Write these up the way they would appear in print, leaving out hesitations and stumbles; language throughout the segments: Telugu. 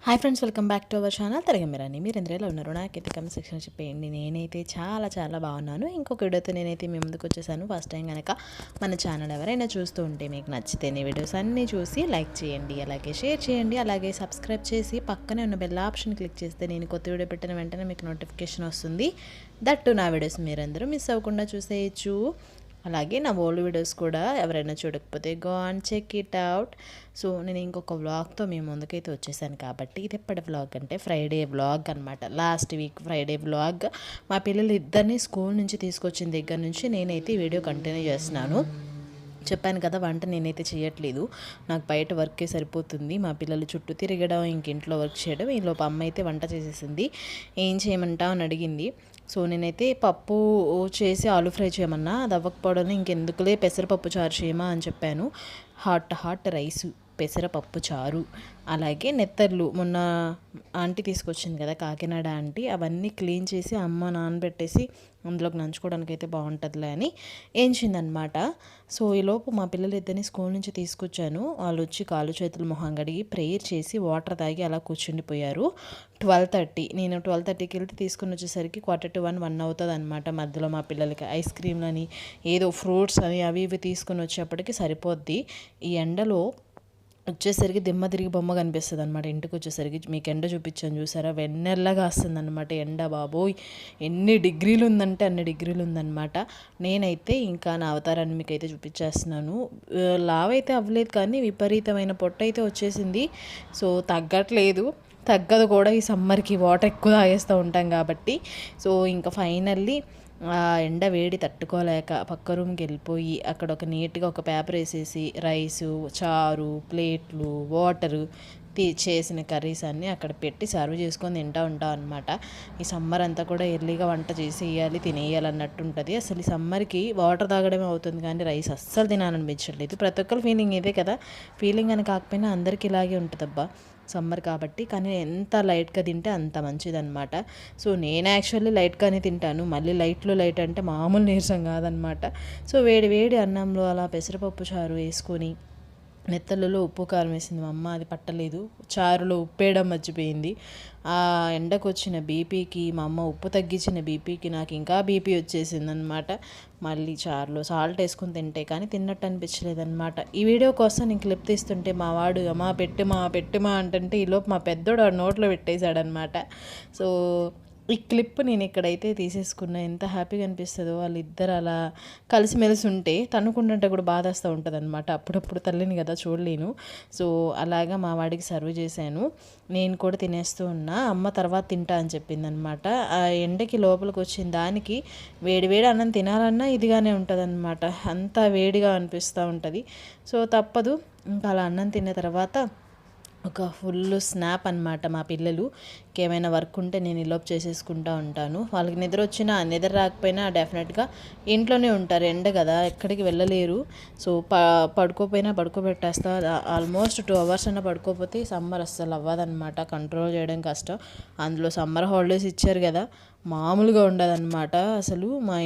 Hi friends, welcome back to our channel తరగమిరాని. మీరు ఎందులో ఉన్నారు? నాకైతే కమెంట్ సెక్షన్ చెప్పేయండి. నేనైతే చాలా బాగున్నాను. ఇంకొక వీడియోతో నేనైతే మీ ముందుకు వచ్చేసాను. ఫస్ట్ టైం కనుక మన ఛానల్ ఎవరైనా చూస్తూ ఉంటే మీకు నచ్చితేనే వీడియోస్ అన్నీ చూసి లైక్ చేయండి, అలాగే షేర్ చేయండి, అలాగే సబ్స్క్రైబ్ చేసి పక్కనే ఉన్న బెల్ ఆప్షన్ క్లిక్ చేస్తే నేను కొత్త వీడియో పెట్టిన వెంటనే మీకు నోటిఫికేషన్ వస్తుంది. దట్టు నా వీడియోస్ మీరందరూ మిస్ అవ్వకుండా చూసేయచ్చు. అలాగే నా ఓల్డ్ వీడియోస్ కూడా ఎవరైనా చూడకపోతే go and check it out. So నేను ఇంకొక వ్లాగ్తో మేము ముందుకైతే వచ్చేసాను. కాబట్టి ఇది ఎప్పటి వ్లాగ్ అంటే ఫ్రైడే వ్లాగ్ అనమాట. Last week Friday vlog. మా పిల్లలు ఇద్దరిని స్కూల్ నుంచి తీసుకొచ్చిన దగ్గర నుంచి నేనైతే ఈ వీడియో కంటిన్యూ చేస్తున్నాను. చెప్పాను కదా, వంట నేనైతే చేయట్లేదు. నాకు బయట వర్కే సరిపోతుంది. మా పిల్లలు చుట్టూ తిరగడం, ఇంట్లో వర్క్ చేయడం. ఈలోపు అమ్మ అయితే వంట చేసేసింది. ఏం చేయమంటావు అని అడిగింది. సో నేనైతే పప్పు చేసి ఆలు ఫ్రై చేయమన్నా. అది అవ్వకపోవడం ఇంకెందుకులే పెసరపప్పు చారు చేయమా అని చెప్పాను. హాట్ రైసు, పెసరపప్పు చారు, అలాగే నెత్తర్లు మొన్న ఆంటీ తీసుకొచ్చింది కదా, కాకినాడ ఆంటీ, అవన్నీ క్లీన్ చేసి అమ్మ నానబెట్టేసి అందులోకి నంచుకోవడానికి అయితే బాగుంటుందిలే అని ఏంచిందనమాట. సో ఈలోపు మా పిల్లలు ఇద్దరిని స్కూల్ నుంచి తీసుకొచ్చాను. వాళ్ళు వచ్చి కాలు చేతులు మొహం కడిగి ప్రేయర్ చేసి వాటర్ తాగి అలా కూర్చుండిపోయారు. 12:30, నేను 12:30కి వెళ్తే తీసుకుని వచ్చేసరికి 1:45 అవుతుంది అనమాట. మధ్యలో మా పిల్లలకి ఐస్ క్రీమ్లని ఏదో ఫ్రూట్స్ అని అవి ఇవి తీసుకుని వచ్చేప్పటికి సరిపోద్ది. ఈ ఎండలో వచ్చేసరికి దిమ్మ తిరిగి బొమ్మ కనిపిస్తుంది అనమాట. ఇంటికి వచ్చేసరికి మీకు ఎండ చూపించాను చూసారా, వెన్నెల్లగా వస్తుంది అనమాట ఎండ. బాబోయ్, ఎన్ని డిగ్రీలు ఉందంటే అన్ని డిగ్రీలు ఉందన్నమాట. నేనైతే ఇంకా నా అవతారాన్ని మీకు అయితే చూపించేస్తున్నాను. లావ్ అయితే అవ్వలేదు, కానీ విపరీతమైన పొట్ట అయితే వచ్చేసింది. సో తగ్గదు కూడా. ఈ సమ్మర్కి వాటర్ ఎక్కువ తాగేస్తూ ఉంటాం కాబట్టి. సో ఇంకా ఫైనల్లీ ఎండ వేడి తట్టుకోలేక పక్క రూమ్కి వెళ్ళిపోయి అక్కడ నీట్గా ఒక పేపర్ వేసేసి రైసు, చారు, ప్లేట్లు, వాటరు, చేసిన కర్రీస్ అన్నీ అక్కడ పెట్టి సర్వ్ చేసుకొని ఉంటాం అనమాట. ఈ సమ్మర్ అంతా కూడా ఎర్లీగా వంట చేసేయాలి, తినేయాలి అన్నట్టు ఉంటుంది. అసలు ఈ సమ్మర్కి వాటర్ తాగడమే అవుతుంది, కానీ రైస్ అస్సలు తినాలనిపించట్లేదు. ప్రతి ఒక్కరి ఫీలింగ్ ఇదే కదా. ఫీలింగ్ అని కాకపోయినా అందరికీ ఇలాగే ఉంటుందబ్బా సమ్మర్ కాబట్టి. కానీ ఎంత లైట్గా తింటే అంత మంచిదన్నమాట. సో నేను యాక్చువల్లీ లైట్గానే తింటాను. మళ్ళీ లైట్ అంటే మామూలు నీరసం కాదనమాట. సో వేడి అన్నంలో అలా పెసరపప్పు చారు వేసుకొని, నెత్తళ్ళలో ఉప్పు కారం వేసింది మా అమ్మ, అది పట్టలేదు. చారులో ఉప్పు వేయడం మర్చిపోయింది. ఆ ఎండకు వచ్చిన బీపీకి, మా అమ్మ ఉప్పు తగ్గించిన బీపీకి నాకు ఇంకా బీపీ వచ్చేసింది అనమాట. మళ్ళీ చారులో సాల్ట్ వేసుకుని తింటే కానీ తిన్నట్టు అనిపించలేదన్నమాట. ఈ వీడియో కోసం నేను క్లిప్ తీస్తుంటే మా వాడు అమ్మా పెట్టుమా అంటుంటే ఈలోపు మా పెద్దోడు ఆ నోట్లో పెట్టేశాడనమాట. సో ఈ క్లిప్ నేను ఇక్కడైతే తీసేసుకున్నా. ఎంత హ్యాపీగా అనిపిస్తుందో వాళ్ళిద్దరు అలా కలిసిమెలిసి ఉంటే. తనుకుంటుంటే కూడా బాధ వస్తూ ఉంటుంది అనమాట. అప్పుడప్పుడు తల్లిని కదా చూడలేను. సో అలాగా మా వాడికి సర్వ్ చేశాను. నేను కూడా తినేస్తూ ఉన్నా. అమ్మ తర్వాత తింటా అని చెప్పింది అనమాట. ఆ ఎండకి లోపలికి వచ్చిన దానికి వేడి అన్నం తినాలన్నా ఇదిగానే ఉంటుంది అనమాట. అంతా వేడిగా అనిపిస్తూ ఉంటుంది. సో తప్పదు. ఇంకా అలా అన్నం తిన్న తర్వాత ఒక ఫుల్ స్నాప్ అనమాట. మా పిల్లలు ఏమైనా వర్క్ ఉంటే నేను ఈలోపు చేసేసుకుంటూ ఉంటాను. వాళ్ళకి నిద్ర వచ్చినా నిద్ర రాకపోయినా డెఫినెట్గా ఇంట్లోనే ఉంటారు. ఎండ కదా, ఎక్కడికి వెళ్ళలేరు. సో పడుకోబెట్టేస్తా. ఆల్మోస్ట్ 2 hours అన్నా పడుకోకపోతే సమ్మర్ అస్సలు అవ్వదన్నమాట. కంట్రోల్ చేయడం కష్టం. అందులో సమ్మర్ హాలిడేస్ ఇచ్చారు కదా, మామూలుగా ఉండదన్నమాట. అసలు మా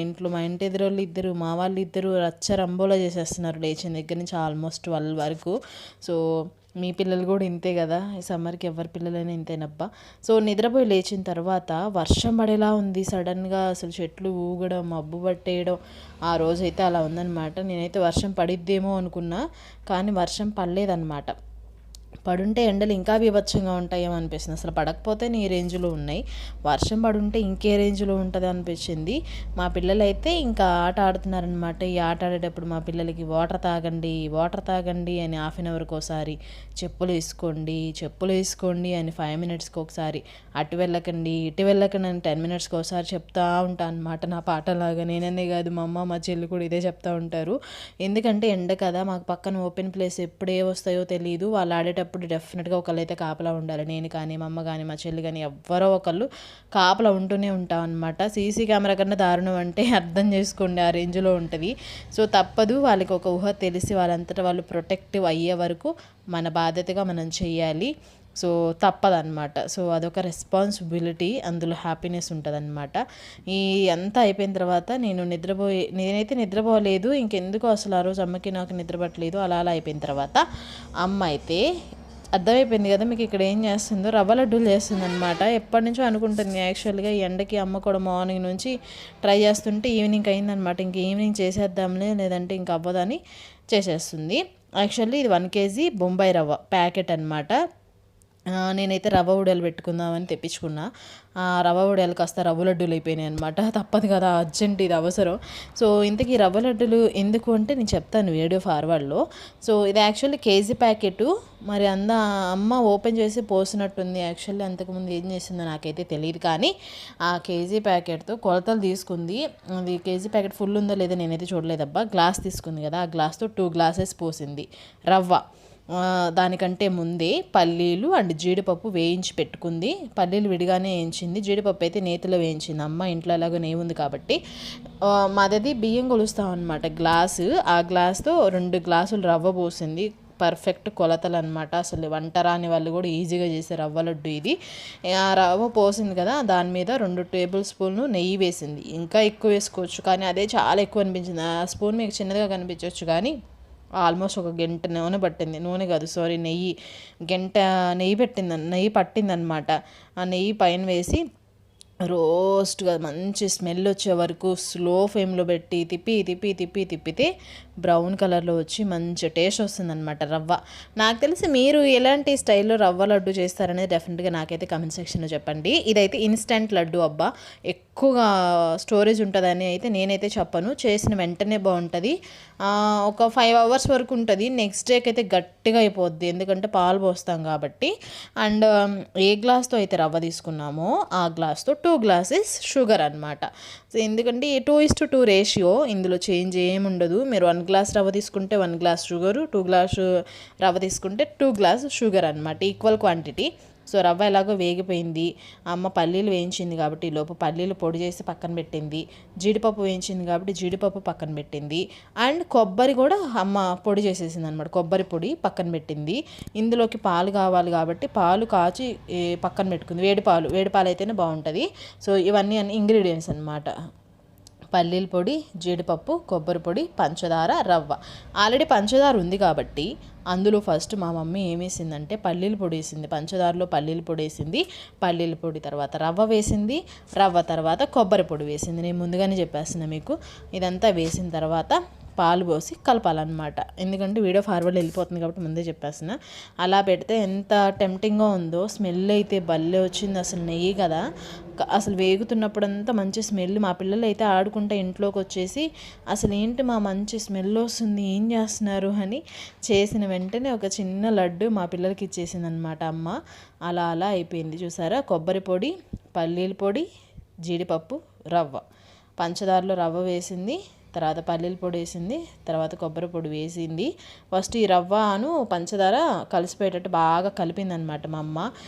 ఇంటి ఎదురోళ్ళు ఇద్దరు, మా వాళ్ళు ఇద్దరు రచ్చరంబోలా చేసేస్తున్నారు లేచిన దగ్గర నుంచి ఆల్మోస్ట్ 12 వరకు. సో మీ పిల్లలు కూడా ఇంతే కదా, ఈ సమ్మర్కి ఎవరి పిల్లలైనా ఇంతేనబ్బా. సో నిద్రపోయి లేచిన తర్వాత వర్షం పడేలా ఉంది సడన్గా. అసలు చెట్లు ఊగడం, మబ్బు పట్టేయడం, ఆ రోజైతే అలా ఉందన్నమాట. నేనైతే వర్షం పడిద్దేమో అనుకున్నా, కానీ వర్షం పడలేదన్నమాట. పడుంటే ఎండలు ఇంకా బీభత్సంగా ఉంటాయేమో అనిపిస్తుంది. అసలు పడకపోతే ఈ రేంజ్లో ఉన్నాయి, వర్షం పడుంటే ఇంకే రేంజ్లో ఉంటుంది అనిపించింది. మా పిల్లలైతే ఇంకా ఆట ఆడుతున్నారనమాట. ఈ ఆట ఆడేటప్పుడు మా పిల్లలకి వాటర్ తాగండి అని 1/2 hourకి ఒకసారి, చెప్పులు వేసుకోండి అని 5 minutesకి ఒకసారి, అటు వెళ్ళకండి ఇటు వెళ్ళకండి అని 10 minutesకి ఒకసారి చెప్తా ఉంటాను అనమాట. నా పాటలాగా నేననే కాదు, మా అమ్మ మా చెల్లి కూడా ఇదే చెప్తా ఉంటారు. ఎందుకంటే ఎండ కదా, మాకు పక్కన ఓపెన్ ప్లేస్ ఎప్పుడే వస్తాయో తెలియదు. వాళ్ళు ఆడేటప్పుడు డెఫినెట్గా ఒకళ్ళు అయితే కాపలా ఉండాలి. నేను కానీ, మా అమ్మ కానీ, మా చెల్లి కానీ ఎవ్వరో ఒకళ్ళు కాపలా ఉంటూనే ఉంటాం అనమాట. సీసీ కెమెరా కన్నా దారుణం అంటే అర్థం చేసుకోండి, ఆ రేంజ్లో ఉంటుంది. సో తప్పదు, వాళ్ళకి ఒక ఊహ తెలిసి వాళ్ళంతటా వాళ్ళు ప్రొటెక్టివ్ అయ్యే వరకు మన బాధ్యతగా మనం చెయ్యాలి. సో తప్పదన్నమాట. సో అదొక రెస్పాన్సిబిలిటీ, అందులో హ్యాపీనెస్ ఉంటుందన్నమాట. ఈ అంతా అయిపోయిన తర్వాత నేనైతే నిద్రపోలేదు. ఇంకెందుకు అసలు ఆ రోజు అమ్మకి నాకు నిద్ర పట్టలేదు. అలా అయిపోయిన తర్వాత అమ్మ అయితే అర్థమైపోయింది కదా మీకు ఇక్కడ ఏం చేస్తుందో, రవ్వ లడ్డూలు చేస్తుందనమాట. ఎప్పటి నుంచో అనుకుంటుంది యాక్చువల్గా. ఈ ఎండకి అమ్మ కూడా మార్నింగ్ నుంచి ట్రై చేస్తుంటే ఈవినింగ్ అయిందనమాట. ఇంక ఈవినింగ్ చేసేద్దాంలే, లేదంటే ఇంక అవ్వదని చేసేస్తుంది. యాక్చువల్లీ ఇది 1 kg బొంబాయి రవ్వ ప్యాకెట్ అనమాట. నేనైతే రవ్వ ఉడలు పెట్టుకుందామని తెప్పించుకున్నా. రవ్వ ఉడలు కాస్త రవ్వ లడ్డూలు అయిపోయినాయి అనమాట. తప్పదు కదా, అర్జెంట్, ఇది అవసరం. సో ఇంతకీ రవ్వ లడ్డూలు ఎందుకు అంటే నేను చెప్తాను వీడియో ఫార్వర్డ్లో. సో ఇది యాక్చువల్లీ కేజీ ప్యాకెట్. మరి అమ్మ ఓపెన్ చేసి పోసినట్టుంది. యాక్చువల్లీ అంతకుముందు ఏం చేసిందో నాకైతే తెలియదు, కానీ ఆ కేజీ ప్యాకెట్తో కొలతలు తీసుకుంది. అది కేజీ ప్యాకెట్ ఫుల్ ఉందో లేదో నేనైతే చూడలేదబ్బా. గ్లాస్ తీసుకుంది కదా, ఆ గ్లాస్తో 2 glasses పోసింది రవ్వ. దానికంటే ముందే పల్లీలు అండ్ జీడిపప్పు వేయించి పెట్టుకుంది. పల్లీలు విడిగానే వేయించింది, జీడిపప్పు అయితే నేతిలో వేయించింది. అమ్మ ఇంట్లో ఎలాగో నెయ్యి ఉంది కాబట్టి. మాదది బియ్యం కొలుస్తాం అనమాట గ్లాసు. ఆ గ్లాస్తో 2 glasses రవ్వ పోసింది. పర్ఫెక్ట్ కొలతలు అనమాట. అసలు వంట రాని వాళ్ళు కూడా ఈజీగా చేసే రవ్వ లడ్డు ఇది. ఆ రవ్వ పోసింది కదా, దాని మీద 2 tablespoons నెయ్యి వేసింది. ఇంకా ఎక్కువ వేసుకోవచ్చు, కానీ అదే చాలా ఎక్కువ అనిపించింది. ఆ స్పూన్ మీకు చిన్నదిగా కనిపించవచ్చు, కానీ ఆల్మోస్ట్ 1 గంట నూనె పట్టింది. నూనె కాదు, సారీ, గంట నెయ్యి పట్టిందనమాట. ఆ నెయ్యి పైన వేసి రోస్ట్గా మంచి స్మెల్ వచ్చే వరకు స్లో ఫ్లేమ్లో పెట్టి తిప్పితే బ్రౌన్ కలర్లో వచ్చి మంచి టేస్ట్ వస్తుందన్నమాట రవ్వ. నాకు తెలిసి మీరు ఎలాంటి స్టైల్లో రవ్వ లడ్డు చేస్తారనేది డెఫినెట్గా నాకైతే కమెంట్ సెక్షన్లో చెప్పండి. ఇదైతే ఇన్స్టెంట్ లడ్డు అబ్బా, ఎక్కువగా స్టోరేజ్ ఉంటుందని అయితే నేనైతే చెప్పను. చేసిన వెంటనే బాగుంటుంది. ఒక 5 hours వరకు ఉంటుంది. నెక్స్ట్ డేకి అయితే గట్టిగా అయిపోద్ది, ఎందుకంటే పాలు పోస్తాం కాబట్టి. అండ్ ఏ గ్లాస్తో అయితే రవ్వ తీసుకున్నామో ఆ గ్లాస్తో 2 glasses షుగర్ అనమాట. సో ఎందుకంటే 2:2 రేషియో, ఇందులో చేంజ్ ఏముండదు. మీరు 1 glass రవ్వ తీసుకుంటే 1 glass షుగరు, 2 glass రవ్వ తీసుకుంటే 2 glasses షుగర్ అనమాట, ఈక్వల్ క్వాంటిటీ. సో రవ్వ ఎలాగో వేగిపోయింది. అమ్మ పల్లీలు వేయించింది కాబట్టి లోపు పల్లీలు పొడి చేసి పక్కన పెట్టింది. జీడిపప్పు వేయించింది కాబట్టి జీడిపప్పు పక్కన పెట్టింది. అండ్ కొబ్బరి కూడా అమ్మ పొడి చేసేసింది అనమాట, కొబ్బరి పొడి పక్కన పెట్టింది. ఇందులోకి పాలు కావాలి కాబట్టి పాలు కాచి పక్కన పెట్టుకుంది. వేడి పాలు అయితేనే బాగుంటుంది. సో ఇవన్నీ ఇంగ్రీడియంట్స్ అనమాట. పల్లీల పొడి, జీడిపప్పు, కొబ్బరి పొడి, పంచదార, రవ్వ. ఆల్రెడీ పంచదార ఉంది కాబట్టి అందులో ఫస్ట్ మా మమ్మీ ఏమేసిందంటే పల్లీల పొడి వేసింది. పంచదారలో పల్లీల పొడి వేసింది. పల్లీల పొడి తర్వాత రవ్వ వేసింది. రవ్వ తర్వాత కొబ్బరి పొడి వేసింది. నేను ముందుగానే చెప్పేస్తున్నా మీకు. ఇదంతా వేసిన తర్వాత పాలు పోసి కలపాలన్నమాట. ఎందుకంటే వీడియో ఫార్వర్డ్ వెళ్ళిపోతుంది కాబట్టి ముందే చెప్పేస్తున్నా. అలా పెడితే ఎంత టెంప్టింగ్గా ఉందో. స్మెల్ అయితే భలే వచ్చింది. అసలు నెయ్యి కదా, అసలు వేగుతున్నప్పుడంతా మంచి స్మెల్. మా పిల్లలు అయితే ఆడుకుంటే ఇంట్లోకి వచ్చేసి అసలు ఏంటి మా మంచి స్మెల్ వస్తుంది, ఏం చేస్తున్నారు అని చేసిన వెంటనే ఒక చిన్న లడ్డు మా పిల్లలకి ఇచ్చేసింది అనమాట అమ్మ. అలా అయిపోయింది. చూసారా, కొబ్బరి పొడి, పల్లీల పొడి, జీడిపప్పు, రవ్వ, పంచదారలో రవ్వ వేసింది, తర్వాత పల్లీల పొడి వేసింది, తర్వాత కొబ్బరి పొడి వేసింది. ఫస్ట్ ఈ రవ్వను పంచదార కలిసిపోయేటట్టు బాగా కలిపిందనమాట మా అమ్మ.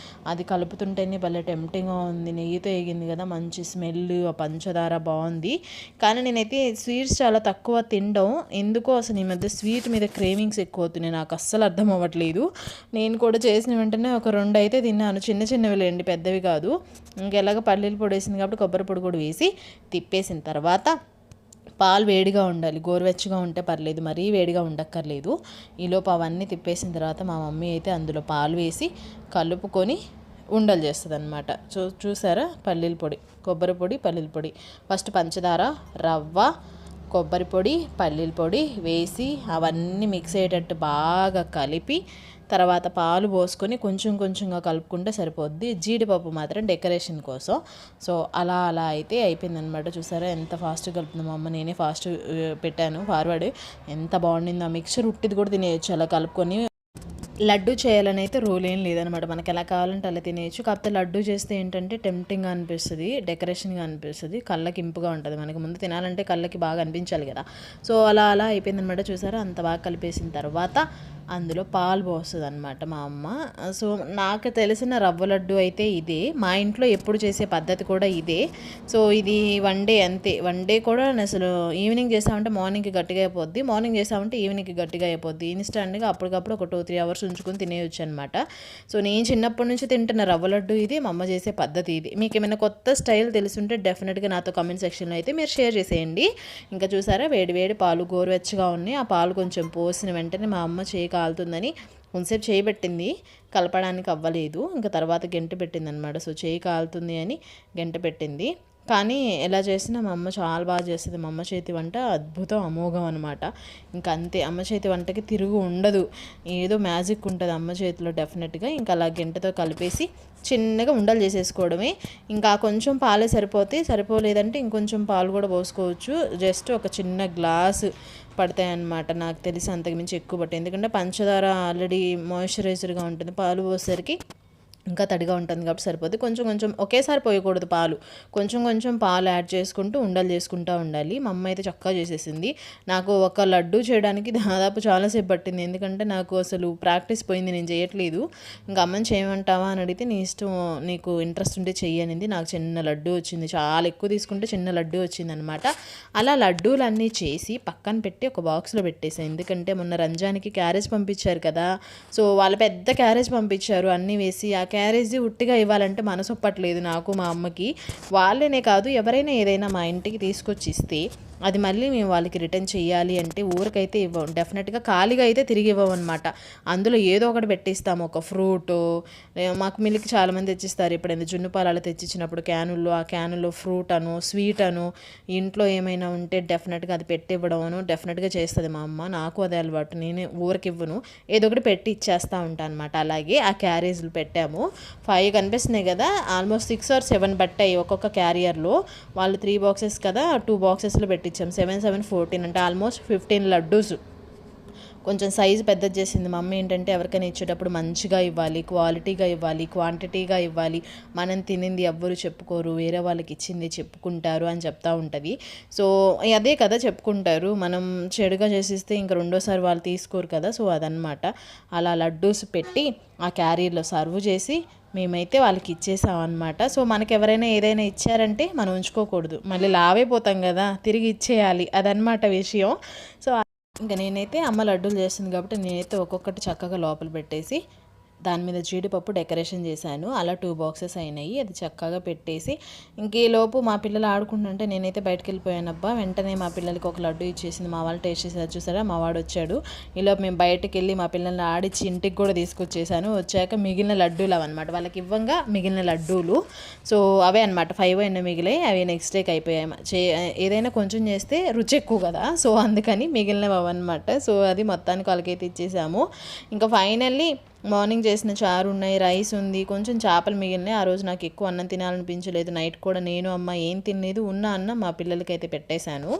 అది కలుపుతుంటేనే భలే టెంప్టింగ్గా ఉంది. నెయ్యితో వేగింది కదా, మంచి స్మెల్, ఆ పంచదార బాగుంది. కానీ నేనైతే స్వీట్స్ చాలా తక్కువ తినడం. ఎందుకో అసలు ఈ మధ్య స్వీట్ మీద క్రేవింగ్స్ ఎక్కువ అవుతున్నాయి. నాకు అస్సలు అర్థం అవ్వట్లేదు. నేను కూడా చేసిన వెంటనే ఒక 2 అయితే తిన్నాను, చిన్నవి లేండి, పెద్దవి కాదు. ఇంకెలాగ పల్లీల పొడి వేసింది కాబట్టి కొబ్బరి పొడి కూడా వేసి తిప్పేసిన తర్వాత పాలు వేడిగా ఉండాలి, గోరువెచ్చగా ఉంటే పర్లేదు, మరీ వేడిగా ఉండక్కర్లేదు. ఈలోపు అవన్నీ తిప్పేసిన తర్వాత మా మమ్మీ అయితే అందులో పాలు వేసి కలుపుకొని ఉండలు చేస్తుంది అనమాట. చూసారా, పల్లీల పొడి, కొబ్బరి పొడి, పల్లీల పొడి, ఫస్ట్ పంచదార, రవ్వ, కొబ్బరి పొడి, పల్లీల పొడి వేసి అవన్నీ మిక్స్ అయ్యేటట్టు బాగా కలిపి తర్వాత పాలు పోసుకొని కొంచెంగా కలుపుకుంటే సరిపోద్ది. జీడిపప్పు మాత్రం డెకరేషన్ కోసం. సో అలా అయితే అయిపోయిందనమాట. చూసారా ఎంత ఫాస్ట్గా కలుపుతుందో మా అమ్మ. నేనే ఫాస్ట్ పెట్టాను ఫార్వర్డ్. ఎంత బాగుండింది. ఆ మిక్చర్ ఉట్టిది కూడా తినేయచ్చు అలా కలుపుకొని. లడ్డు చేయాలని అయితే రూల్ ఏం లేదనమాట, మనకి ఎలా కావాలంటే అలా తినేయచ్చు. కాకపోతే లడ్డు చేస్తే ఏంటంటే టెంప్టింగ్గా అనిపిస్తుంది, డెకరేషన్గా అనిపిస్తుంది, కళ్ళకి ఇంపుగా ఉంటుంది. మనకి ముందు తినాలంటే కళ్ళకి బాగా అనిపించాలి కదా. సో అలా అయిపోయిందనమాట. చూసారా, అంత బాగా కలిపేసిన తర్వాత అందులో పాలు పోస్తుంది అనమాట మా అమ్మ. సో నాకు తెలిసిన రవ్వ లడ్డు అయితే ఇదే. మా ఇంట్లో ఎప్పుడు చేసే పద్ధతి కూడా ఇదే. సో ఇది 1 day అంతే. 1 day కూడా అసలు ఈవినింగ్ చేసామంటే మార్నింగ్కి గట్టిగా అయిపోద్ది, మార్నింగ్ చేసామంటే ఈవినింగ్కి గట్టిగా అయిపోద్ది. ఇన్స్టెంట్గా అప్పటికప్పుడు ఒక 2-3 hours ఉంచుకొని తినేయచ్చు అనమాట. సో నేను చిన్నప్పటి నుంచి తింటున్న రవ్వ లడ్డు ఇది, మా అమ్మ చేసే పద్ధతి ఇది. మీకు ఏమైనా కొత్త స్టైల్ తెలుసుంటే డెఫినెట్గా నాతో కామెంట్ సెక్షన్లో అయితే మీరు షేర్ చేసేయండి. ఇంకా చూసారా, వేడి పాలు గోరువెచ్చగా ఉన్నాయి. ఆ పాలు కొంచెం పోసిన వెంటనే మా అమ్మ చేయి కాలుతుందని కొంతసేపు చేయి పెట్టింది, కలపడానికి అవ్వలేదు. ఇంకా తర్వాత గెంట పెట్టింది అనమాట. సో చేయి కాలుతుంది అని గెంట పెట్టింది. కానీ ఎలా చేసినా మా అమ్మ చాలా బాగా చేస్తుంది. మా అమ్మ చేతి వంట అద్భుతం, అమోఘం అనమాట. ఇంకా అంతే, అమ్మ చేతి వంటకి తిరుగు ఉండదు. ఏదో మ్యాజిక్ ఉంటుంది అమ్మ చేతిలో డెఫినెట్గా. ఇంకా అలా గెంటతో కలిపేసి చిన్నగా ఉండలు చేసేసుకోవడమే. ఇంకా కొంచెం పాలే సరిపోలేదంటే ఇంకొంచెం పాలు కూడా పోసుకోవచ్చు. జస్ట్ ఒక చిన్న గ్లాసు పడతాయన్నమాట, నాకు తెలిసి అంతకుమించి ఎక్కువ పట్టాయి. ఎందుకంటే పంచదార ఆల్రెడీ మాయిశ్చరైజర్గా ఉంటుంది, పాలు పోసేసరికి ఇంకా తడిగా ఉంటుంది కాబట్టి సరిపోతుంది. కొంచెం కొంచెం ఒకేసారి పోయకూడదు పాలు, కొంచెం కొంచెం పాలు యాడ్ చేసుకుంటూ ఉండలు చేసుకుంటూ ఉండాలి. మా అమ్మ అయితే చక్కగా చేసేసింది. నాకు ఒక లడ్డు చేయడానికి దాదాపు చాలాసేపు పట్టింది, ఎందుకంటే నాకు అసలు ప్రాక్టీస్ పోయింది, నేను చేయట్లేదు. ఇంకా అమ్మని చేయమంటావా అని అడిగితే నీ ఇష్టం, నీకు ఇంట్రెస్ట్ ఉంటే చెయ్యనింది. నాకు చిన్న లడ్డు వచ్చింది, చాలా ఎక్కువ తీసుకుంటే చిన్న లడ్డు వచ్చింది అనమాట. అలా లడ్డూలన్నీ చేసి పక్కన పెట్టి ఒక బాక్స్లో పెట్టేసాను. ఎందుకంటే మొన్న రంజాన్కి క్యారేజ్ పంపించారు కదా, సో వాళ్ళు పెద్ద క్యారేజ్ పంపించారు అన్నీ వేసి. ఆ క్యారేజ్ ఉట్టిగా ఇవ్వాలంటే మనసు ఒప్పట్లేదు నాకు, మా అమ్మకి. వాళ్ళనే కాదు, ఎవరైనా ఏదైనా మా ఇంటికి తీసుకొచ్చి ఇస్తే అది మళ్ళీ మేము వాళ్ళకి రిటర్న్ చేయాలి అంటే ఊరికైతే ఇవ్వం, డెఫినెట్గా ఖాళీగా అయితే తిరిగి ఇవ్వమన్నమాట. అందులో ఏదో ఒకటి పెట్టిస్తాము, ఒక ఫ్రూటు. మాకు మిల్క్ చాలామంది తెచ్చిస్తారు, ఎప్పుడైనా జున్ను పాలు అలా తెచ్చిచ్చినప్పుడు క్యానుల్లో, ఆ క్యానుల్లో ఫ్రూట్ అను స్వీట్ అను ఇంట్లో ఏమైనా ఉంటే డెఫినెట్గా అది పెట్టి ఇవ్వడం అను డెఫినెట్గా చేస్తుంది మా అమ్మ. నాకు అదే అలవాటు, నేను ఊరికి ఇవ్వను, ఏదో ఒకటి పెట్టి ఇచ్చేస్తూ ఉంటాను అనమాట. అలాగే ఆ క్యారేజ్లు పెట్టాము. 5 కనిపిస్తున్నాయి కదా, ఆల్మోస్ట్ 6 or 7 పట్టాయి ఒక్కొక్క క్యారియర్లో. వాళ్ళు 3 బాక్సెస్ కదా, 2 బాక్సెస్లో పెట్టించాం. 7, 7, 14 అంటే ఆల్మోస్ట్ 15 లడ్డూస్. కొంచెం సైజు పెద్దది చేసింది మమ్మీ. ఏంటంటే ఎవరికైనా ఇచ్చేటప్పుడు మంచిగా ఇవ్వాలి, క్వాలిటీగా ఇవ్వాలి, క్వాంటిటీగా ఇవ్వాలి. మనం తినింది ఎవ్వరు చెప్పుకోరు, వేరే వాళ్ళకి ఇచ్చింది చెప్పుకుంటారు అని చెప్తూ ఉంటుంది. సో అదే కదా చెప్పుకుంటారు, మనం చెడుగా చేసిస్తే ఇంక రెండోసారి వాళ్ళు తీసుకోరు కదా. సో అదనమాట. అలా లడ్డూస్ పెట్టి ఆ క్యారీర్లో సర్వ్ చేసి మేమైతే వాళ్ళకి ఇచ్చేసాం అనమాట. సో మనకి ఎవరైనా ఏదైనా ఇచ్చారంటే మనం ఉంచుకోకూడదు, మళ్ళీ లావైపోతాం కదా, తిరిగి ఇచ్చేయాలి, అదనమాట విషయం. సో ఇంకా నేనైతే అమ్మ లడ్డూలు చేస్తుంది కాబట్టి నేనైతే ఒక్కొక్కటి చక్కగా లోపల పెట్టేసి దాని మీద జీడిపప్పు డెకరేషన్ చేశాను. అలా 2 బాక్సెస్ అయినాయి. అది చక్కగా పెట్టేసి ఇంకేలోపు మా పిల్లలు ఆడుకుంటుంటే నేనైతే బయటకు వెళ్ళిపోయాను. అబ్బా వెంటనే మా పిల్లలకి ఒక లడ్డు ఇచ్చేసింది. మా వాళ్ళు టేస్ట్ చేసారు, చూసారా, మా వాడు వచ్చాడు. ఈలోపు మేము బయటకు వెళ్ళి మా పిల్లల్ని ఆడిచ్చి ఇంటికి కూడా తీసుకొచ్చేసాను. వచ్చాక మిగిలిన లడ్డూలు అవన్నమాట, వాళ్ళకి ఇవ్వంగా మిగిలిన లడ్డూలు. సో అవే అనమాట, 5 అయినా మిగిలాయి. అవి నెక్స్ట్ డేకి అయిపోయాయి. ఏదైనా కొంచెం చేస్తే రుచి ఎక్కువ కదా, సో అందుకని మిగిలినవి అవన్నమాట. సో అది మొత్తానికి వాళ్ళకైతే ఇచ్చేసాము. ఇంకా ఫైనల్లీ మార్నింగ్ చేసిన చారు ఉన్నాయి, రైస్ ఉంది, కొంచెం చేపలు మిగిలినాయి. ఆ రోజు నాకు ఎక్కువ అన్నం తినాలనిపించలేదు. నైట్ కూడా నేను అమ్మ ఏం తినలేదు, ఉన్న అన్నం మా పిల్లలకి అయితే పెట్టేశాను.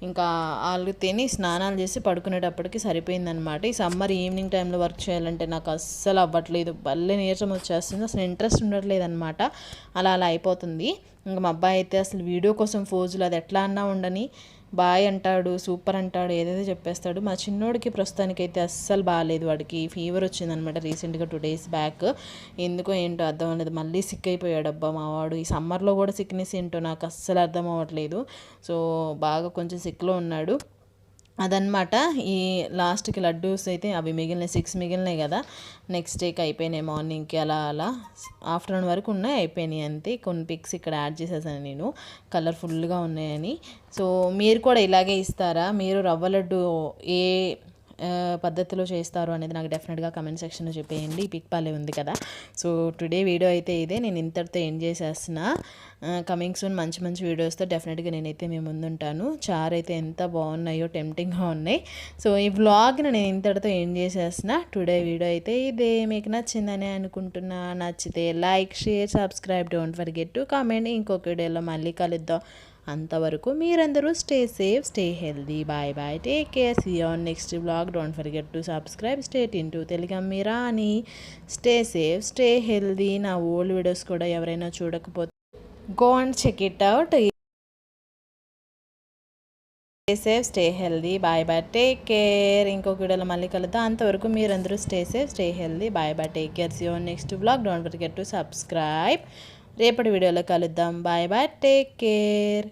ఇంకా వాళ్ళు తిని స్నానాలు చేసి పడుకునేటప్పటికి సరిపోయిందనమాట. ఈ సమ్మర్ ఈవినింగ్ టైంలో వర్క్ చేయాలంటే నాకు అస్సలు అవ్వట్లేదు, భలే నీరసం వచ్చేస్తుంది, అసలు ఇంట్రెస్ట్ ఉండట్లేదు అనమాట. అలా అయిపోతుంది. ఇంకా మా అబ్బాయి అయితే అసలు వీడియో కోసం ఫోజులు, అది ఎట్లా అన్నా ఉండని, బాయ్ అంటాడు, సూపర్ అంటాడు, ఏదైతే చెప్పేస్తాడు. మా చిన్నోడికి ప్రస్తుతానికైతే అస్సలు బాగాలేదు, వాడికి ఫీవర్ వచ్చిందనమాట రీసెంట్గా 2 days బ్యాక్. ఎందుకో ఏంటో అర్థం అనేది, మళ్ళీ సిక్ అయిపోయాడు అబ్బా మా వాడు. ఈ సమ్మర్లో కూడా సిక్నెస్ ఏంటో నాకు అస్సలు అర్థం అవ్వట్లేదు. సో బాగా కొంచెం సిక్లో ఉన్నాడు. అదనమాట. ఈ లాస్ట్కి లడ్డూస్ అయితే అవి మిగిలినాయి, 6 మిగిలినాయి కదా, నెక్స్ట్ డేకి అయిపోయినాయి. మార్నింగ్కి అలా ఆఫ్టర్నూన్ వరకు ఉన్నాయి, అయిపోయినాయి అంతే. కొన్ని పిక్స్ ఇక్కడ యాడ్ చేసేసాను నేను, కలర్ఫుల్గా ఉన్నాయని. సో మీరు కూడా ఇలాగే ఇస్తారా? మీరు రవ్వ లడ్డు ఏ పద్ధతిలో చేస్తారు అనేది నాకు డెఫినెట్గా కమెంట్ సెక్షన్లో చెప్పేయండి. ఈ పిక్ పాలే ఉంది కదా. సో టుడే వీడియో అయితే ఇదే, నేను ఇంతటితో ఎండ్ చేసేస్తున్నా. కమింగ్ సూన్ మంచి మంచి వీడియోస్తో డెఫినెట్గా నేనైతే మీ ముందుంటాను. చారు అయితే ఎంత బాగున్నాయో, టెంప్టింగ్గా ఉన్నాయి. సో ఈ వ్లాగ్ని నేను ఇంతటితో ఎండ్ చేసేస్తున్నా. టుడే వీడియో అయితే ఇదే, మీకు నచ్చిందని అనుకుంటున్నా. నచ్చితే like, share, subscribe, don't forget to comment. ఇంకొక వీడియోలో మళ్ళీ కలుద్దాం. అంతవరకు మీరందరూ stay safe, stay healthy, bye bye, take care, see you on next vlog. Don't forget to subscribe, stay tune to Telugammi Rani. Stay safe, stay healthy. నా ఓల్డ్ వీడియోస్ కూడా ఎవరైనా చూడకపోతే go and check it out. Stay safe, stay healthy, bye bye, take care. ఇంకొక వీడియోలో మళ్ళీ కలుద్దాం. అంతవరకు మీరందరూ stay safe, stay healthy, bye bye, take care, see you on next vlog. Don't forget to subscribe. రేపటి వీడియోలో కలుద్దాం. Bye bye, take care.